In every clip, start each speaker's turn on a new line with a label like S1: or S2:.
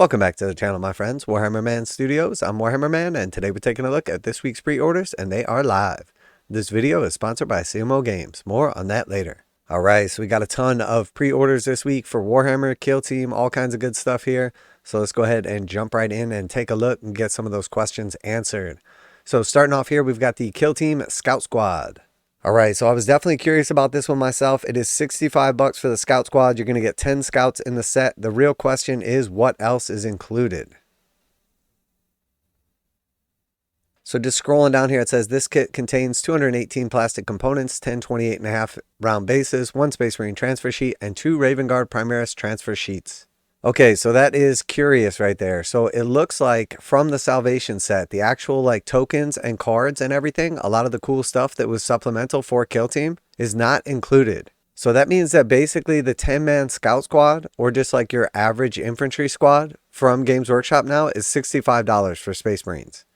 S1: Welcome back to the channel, my friends. Warhammer Man Studios. I'm Warhammer Man, and today we're taking a look at this week's pre-orders, and they are live. This video is sponsored by CMO Games. More on that later. Alright, so we got a ton of pre-orders this week for Warhammer, Kill Team, all kinds of good stuff here. So let's go ahead and jump right in and take a look and get some of those questions answered. So starting off here, we've got the Kill Team Scout Squad. Alright, so I was definitely curious about this one myself. It is $65 for the Scout Squad. You're going to get 10 scouts in the set. The real question is, what else is included? So just scrolling down here, it says this kit contains 218 plastic components, 10 28.5 round bases, 1 Space Marine transfer sheet, and 2 Raven Guard Primaris transfer sheets. Okay, so that is curious right there. So it looks like from the Salvation set, the actual like tokens and cards and everything, a lot of the cool stuff that was supplemental for Kill Team is not included. So that means that basically the 10-man Scout Squad, or just like your average infantry squad from Games Workshop now, is $65 for Space Marines.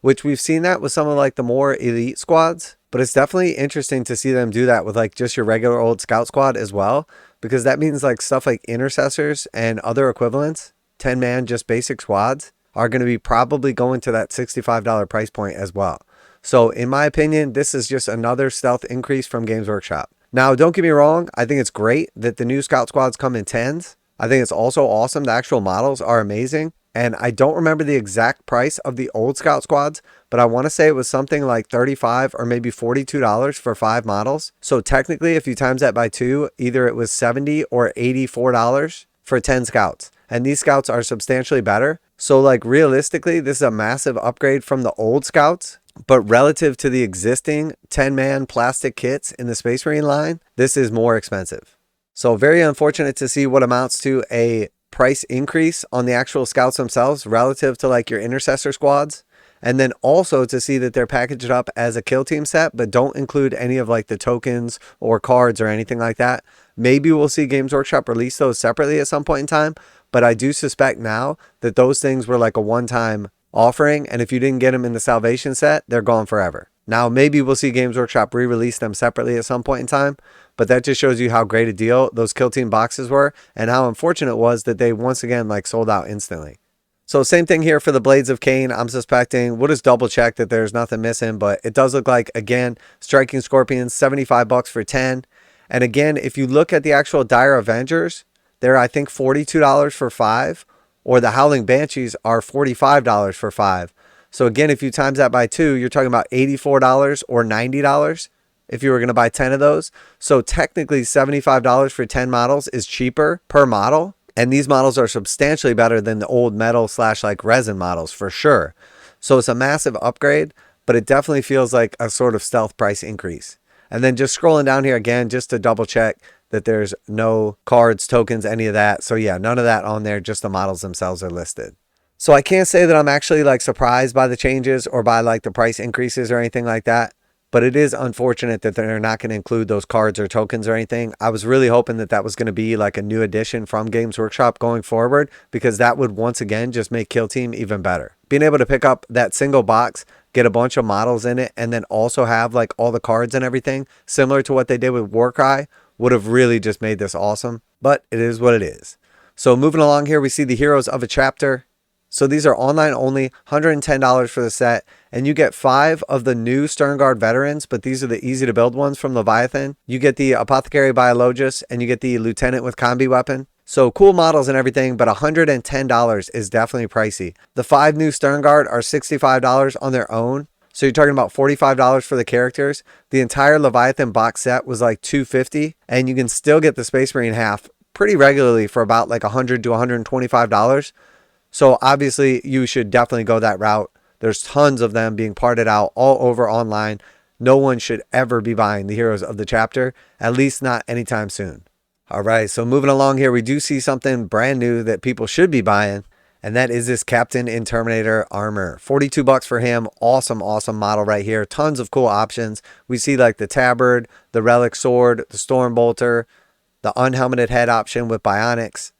S1: Which we've seen that with some of like the more elite squads, but it's definitely interesting to see them do that with like just your regular old Scout Squad as well, because that means like stuff like intercessors and other equivalents, 10-man just basic squads, are going to be probably going to that $65 price point as well. So in my opinion, this is just another stealth increase from Games Workshop. Now, don't get me wrong, I think it's great that the new Scout Squads come in 10s. I think it's also awesome. The actual models are amazing. And I don't remember the exact price of the old Scout Squads, but I want to say it was something like $35 or maybe $42 for 5 models. So technically, if you times that by 2, either it was $70 or $84 for 10 scouts. And these scouts are substantially better. So like realistically, this is a massive upgrade from the old scouts. But relative to the existing 10-man plastic kits in the Space Marine line, this is more expensive. So very unfortunate to see what amounts to a price increase on the actual scouts themselves relative to like your intercessor squads, and then also to see that they're packaged up as a Kill Team set but don't include any of like the tokens or cards or anything like that. Maybe we'll see Games Workshop release those separately at some point in time, but I do suspect now that those things were like a one-time offering, and if you didn't get them in the Salvation set, they're gone forever. Now maybe we'll see Games Workshop re-release them separately at some point in time, but that just shows you how great a deal those Kill Team boxes were and how unfortunate it was that they once again like sold out instantly. So same thing here for the Blades of Khaine. I'm suspecting, we'll just double check that there's nothing missing, but it does look like, again, Striking Scorpions, $75 for 10. And again, if you look at the actual Dire Avengers, they're I think $42 for 5, or the Howling Banshees are $45 for 5. So again, if you times that by 2, you're talking about $84 or $90 if you were going to buy 10 of those. So technically $75 for 10 models is cheaper per model. And these models are substantially better than the old metal / like resin models for sure. So it's a massive upgrade, but it definitely feels like a sort of stealth price increase. And then just scrolling down here again, just to double check that there's no cards, tokens, any of that. So yeah, none of that on there, just the models themselves are listed. So I can't say that I'm actually like surprised by the changes or by like the price increases or anything like that. But it is unfortunate that they're not going to include those cards or tokens or anything. I was really hoping that that was going to be like a new addition from Games Workshop going forward, because that would once again just make Kill Team even better. Being able to pick up that single box, get a bunch of models in it, and then also have like all the cards and everything, similar to what they did with Warcry, would have really just made this awesome. But it is what it is. So moving along here, we see the Heroes of a Chapter. So these are online only, $110 for the set, and you get 5 of the new Sternguard veterans, but these are the easy to build ones from Leviathan. You get the Apothecary Biologus, and you get the Lieutenant with Combi Weapon. So cool models and everything, but $110 is definitely pricey. The 5 new Sternguard are $65 on their own. So you're talking about $45 for the characters. The entire Leviathan box set was like $250, and you can still get the Space Marine half pretty regularly for about like $100 to $125. So obviously you should definitely go that route. There's tons of them being parted out all over online. No one should ever be buying the Heroes of the Chapter, at least not anytime soon. All right, so moving along here, we do see something brand new that people should be buying, and that is this Captain in Terminator Armour. $42 for him. Awesome, awesome model right here. Tons of cool options. We see like the Tabard, the Relic Sword, the Stormbolter, the unhelmeted head option with Bionics.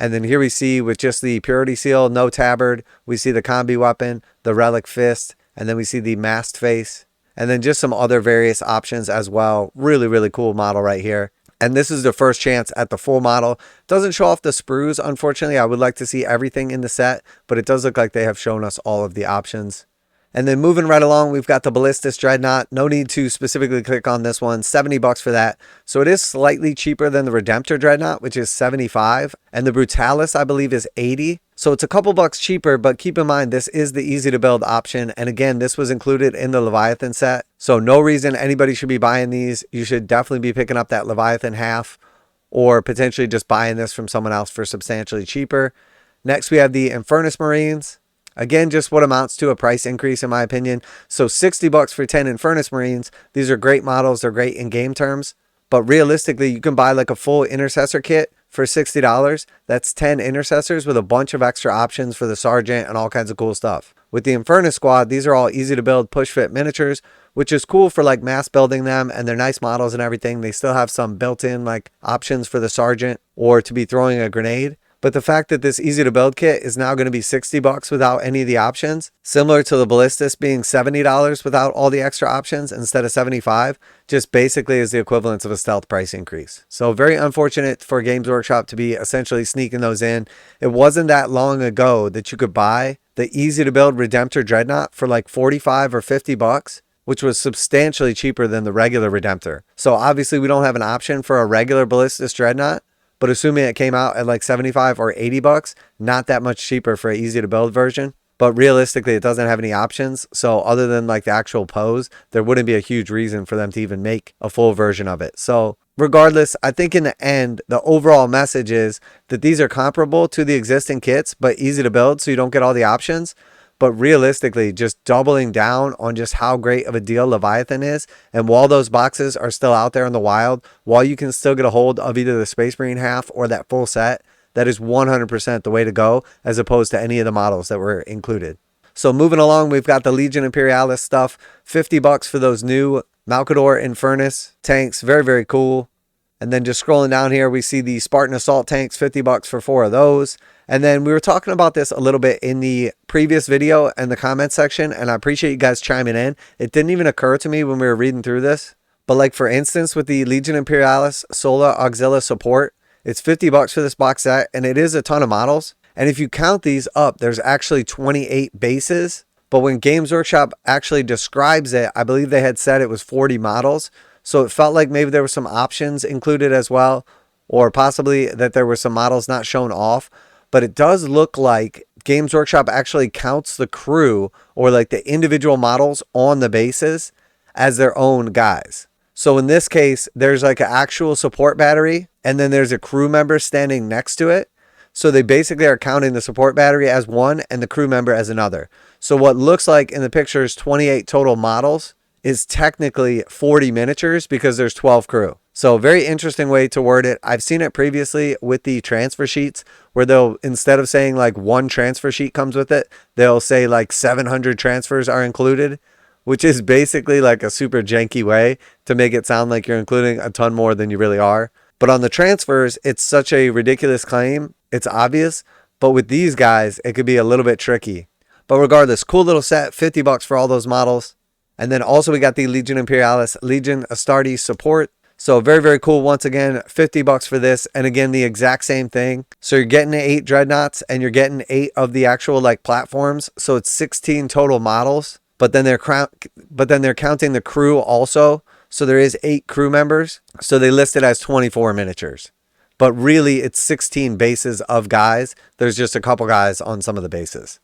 S1: And then here we see with just the Purity Seal, no Tabard, we see the Combi Weapon, the Relic Fist, and then we see the Masked Face. And then just some other various options as well. Really, really cool model right here. And this is the first chance at the full model. Doesn't show off the sprues, unfortunately. I would like to see everything in the set, but it does look like they have shown us all of the options. And then moving right along, we've got the Ballistus Dreadnought. No need to specifically click on this one. $70 for that. So it is slightly cheaper than the Redemptor Dreadnought, which is $75. And the Brutalis, I believe, is $80. So it's a couple bucks cheaper, but keep in mind, this is the easy to build option. And again, this was included in the Leviathan set. So no reason anybody should be buying these. You should definitely be picking up that Leviathan half, or potentially just buying this from someone else for substantially cheaper. Next, we have the Infernus Marines. Again, just what amounts to a price increase in my opinion. So $60 for 10 Infernus Marines. These are great models. They're great in game terms. But realistically, you can buy like a full intercessor kit for $60. That's 10 intercessors with a bunch of extra options for the sergeant and all kinds of cool stuff. With the Infernus squad, these are all easy to build push fit miniatures, which is cool for like mass building them, and they're nice models and everything. They still have some built-in like options for the sergeant or to be throwing a grenade. But the fact that this easy to build kit is now going to be $60 without any of the options, similar to the Ballistus being $70 without all the extra options instead of $75, just basically is the equivalence of a stealth price increase. So very unfortunate for Games Workshop to be essentially sneaking those in. It wasn't that long ago that you could buy the easy to build Redemptor Dreadnought for like 45 or 50 bucks, which was substantially cheaper than the regular Redemptor. So obviously we don't have an option for a regular Ballistus Dreadnought, but assuming it came out at like 75 or 80 bucks, not that much cheaper for an easy to build version. But realistically, it doesn't have any options. So other than like the actual pose, there wouldn't be a huge reason for them to even make a full version of it. So regardless, I think in the end, the overall message is that these are comparable to the existing kits, but easy to build so you don't get all the options. But realistically, just doubling down on just how great of a deal Leviathan is. And while those boxes are still out there in the wild, while you can still get a hold of either the Space Marine half or that full set, that is 100% the way to go, as opposed to any of the models that were included. So moving along, we've got the Legion Imperialis stuff. $50 for those new Malcador Infernus tanks. Very, very cool. And then just scrolling down here, we see the Spartan assault tanks, $50 for 4 of those. And then we were talking about this a little bit in the previous video and the comment section, and I appreciate you guys chiming in. It didn't even occur to me when we were reading through this, but like for instance, with the Legion Imperialis Sola Auxilia support, it's $50 for this box set, and it is a ton of models. And if you count these up, there's actually 28 bases. But when Games Workshop actually describes it, I believe they had said it was 40 models. So it felt like maybe there were some options included as well, or possibly that there were some models not shown off. But it does look like Games Workshop actually counts the crew or like the individual models on the bases as their own guys. So in this case, there's like an actual support battery, and then there's a crew member standing next to it. So they basically are counting the support battery as one and the crew member as another. So what looks like in the pictures 28 total models is technically 40 miniatures because there's 12 crew. So very interesting way to word it. I've seen it previously with the transfer sheets where they'll, instead of saying like one transfer sheet comes with it, they'll say like 700 transfers are included, which is basically like a super janky way to make it sound like you're including a ton more than you really are. But on the transfers, it's such a ridiculous claim. It's obvious, but with these guys, it could be a little bit tricky. But regardless, cool little set, $50 for all those models. And then also we got the Legion Imperialis Legion Astartes support. So very, very cool. Once again, $50 for this. And again, the exact same thing. So you're getting 8 Dreadnoughts and you're getting 8 of the actual like platforms. So it's 16 total models, but then they're counting the crew also. So there is 8 crew members. So they list it as 24 miniatures, but really it's 16 bases of guys. There's just a couple guys on some of the bases.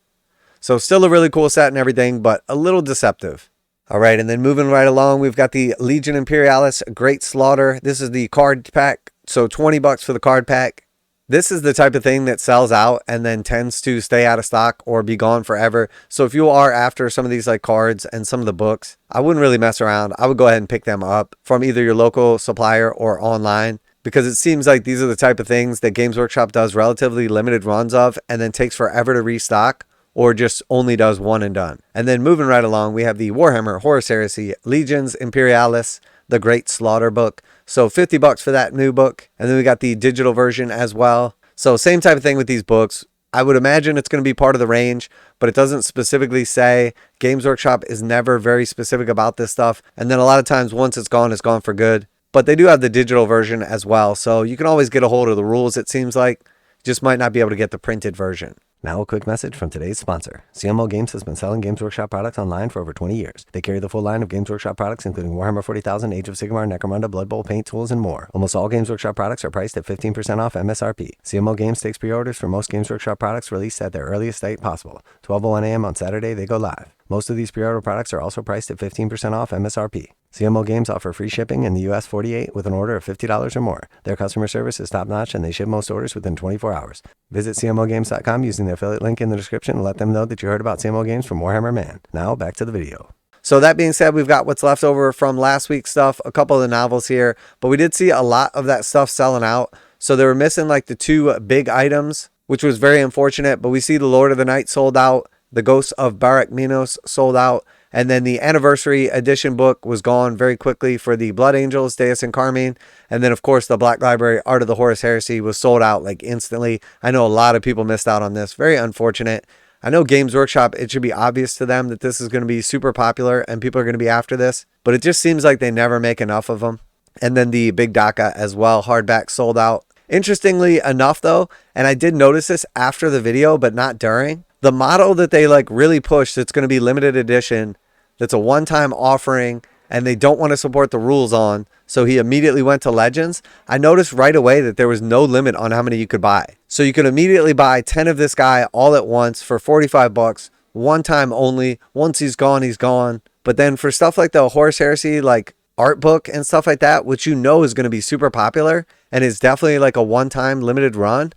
S1: So still a really cool set and everything, but a little deceptive. All right, and then moving right along, we've got the Legion Imperialis Great Slaughter. This is the card pack, so $20 for the card pack. This is the type of thing that sells out and then tends to stay out of stock or be gone forever. So if you are after some of these like cards and some of the books, I wouldn't really mess around. I would go ahead and pick them up from either your local supplier or online, because it seems like these are the type of things that Games Workshop does relatively limited runs of and then takes forever to restock, or just only does one and done. And then moving right along, we have the Warhammer Horror Heresy Legions Imperialis, the Great Slaughter book. So $50 for that new book. And then we got the digital version as well. So same type of thing with these books. I would imagine it's going to be part of the range, but it doesn't specifically say. Games Workshop is never very specific about this stuff. And then a lot of times once it's gone for good. but they do have the digital version as well. So you can always get a hold of the rules, it seems like. Just might not be able to get the printed version. Now a quick message from today's sponsor. CMO Games has been selling Games Workshop products online for over 20 years. They carry the full line of Games Workshop products, including Warhammer 40,000, Age of Sigmar, Necromunda, Blood Bowl, paint tools, and more. Almost all Games Workshop products are priced at 15% off MSRP. CMO Games takes pre-orders for most Games Workshop products released at their earliest date possible. 12:01 a.m. on Saturday, they go live. Most of these pre-order products are also priced at 15% off MSRP. CMO Games offer free shipping in the US 48 with an order of $50 or more. Their customer service is top-notch and they ship most orders within 24 hours. Visit CMOGames.com using the affiliate link in the description and let them know that you heard about CMO Games from Warhammer Man. Now, back to the video. So that being said, we've got what's left over from last week's stuff, a couple of the novels here, but we did see a lot of that stuff selling out. So they were missing like the two big items, which was very unfortunate, but we see the Lord of the Night sold out, the Ghosts of Barak Minos sold out, and then the Anniversary Edition book was gone very quickly for the Blood Angels, Deus and Carmine. And then, of course, the Black Library, Art of the Horus Heresy was sold out like instantly. I know a lot of people missed out on this. Very unfortunate. I know Games Workshop, it should be obvious to them that this is going to be super popular and people are going to be after this. But it just seems like they never make enough of them. And then the Big Daka as well, hardback sold out. Interestingly enough, though, and I did notice this after the video, but not during, the model that they like really pushed that's going to be limited edition, that's a one-time offering, and they don't want to support the rules on, so he immediately went to Legends. I noticed right away that there was no limit on how many you could buy. So you could immediately buy 10 of this guy all at once for 45 bucks, one time only. Once he's gone, he's gone. But then for stuff like the Horus Heresy, like art book and stuff like that, which you know is going to be super popular and is definitely like a one-time limited run,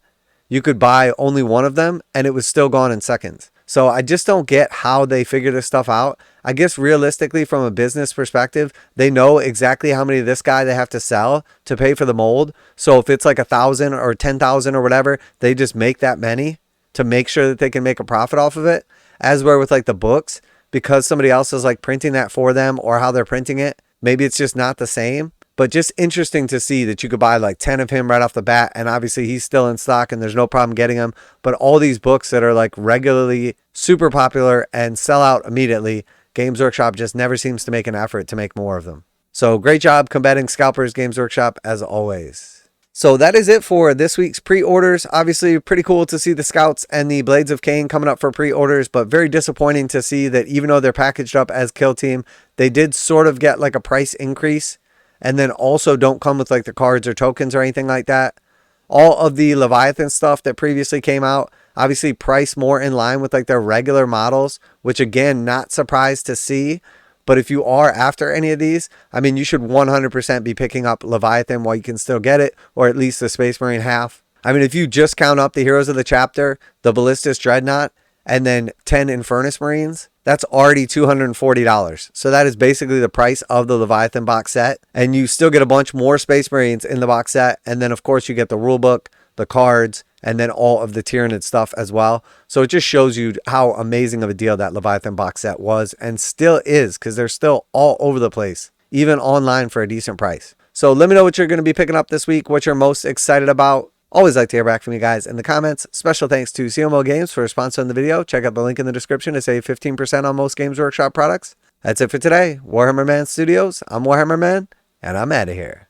S1: you could buy only one of them and it was still gone in seconds. So I just don't get how they figure this stuff out. I guess realistically from a business perspective, they know exactly how many of this guy they have to sell to pay for the mold. So if it's like 1,000 or 10,000 or whatever, they just make that many to make sure that they can make a profit off of it. As where with like the books, because somebody else is like printing that for them or how they're printing it, maybe it's just not the same. But just interesting to see that you could buy like 10 of him right off the bat. And obviously he's still in stock and there's no problem getting them. But all these books that are like regularly super popular and sell out immediately, Games Workshop just never seems to make an effort to make more of them. So great job combating scalpers, Games Workshop, as always. So that is it for this week's pre-orders. Obviously pretty cool to see the Scouts and the Blades of Khaine coming up for pre-orders, but very disappointing to see that even though they're packaged up as Kill Team, they did sort of get like a price increase. And then also don't come with like the cards or tokens or anything like that. All of the Leviathan stuff that previously came out, obviously priced more in line with like their regular models, which again, not surprised to see. But if you are after any of these, I mean, you should 100% be picking up Leviathan while you can still get it, or at least the Space Marine half. I mean, if you just count up the Heroes of the Chapter, the Ballistus Dreadnought, and then 10 Infernus Marines, that's already $240. So that is basically the price of the Leviathan box set. And you still get a bunch more Space Marines in the box set. And then, of course, you get the rulebook, the cards, and then all of the Tyranid stuff as well. So it just shows you how amazing of a deal that Leviathan box set was and still is, because they're still all over the place, even online for a decent price. So let me know what you're going to be picking up this week, what you're most excited about. Always like to hear back from you guys in the comments. Special thanks to CMO Games for sponsoring the video. Check out the link in the description to save 15% on most Games Workshop products. That's it for today. Warhammer Man Studios. I'm Warhammer Man, and I'm out of here.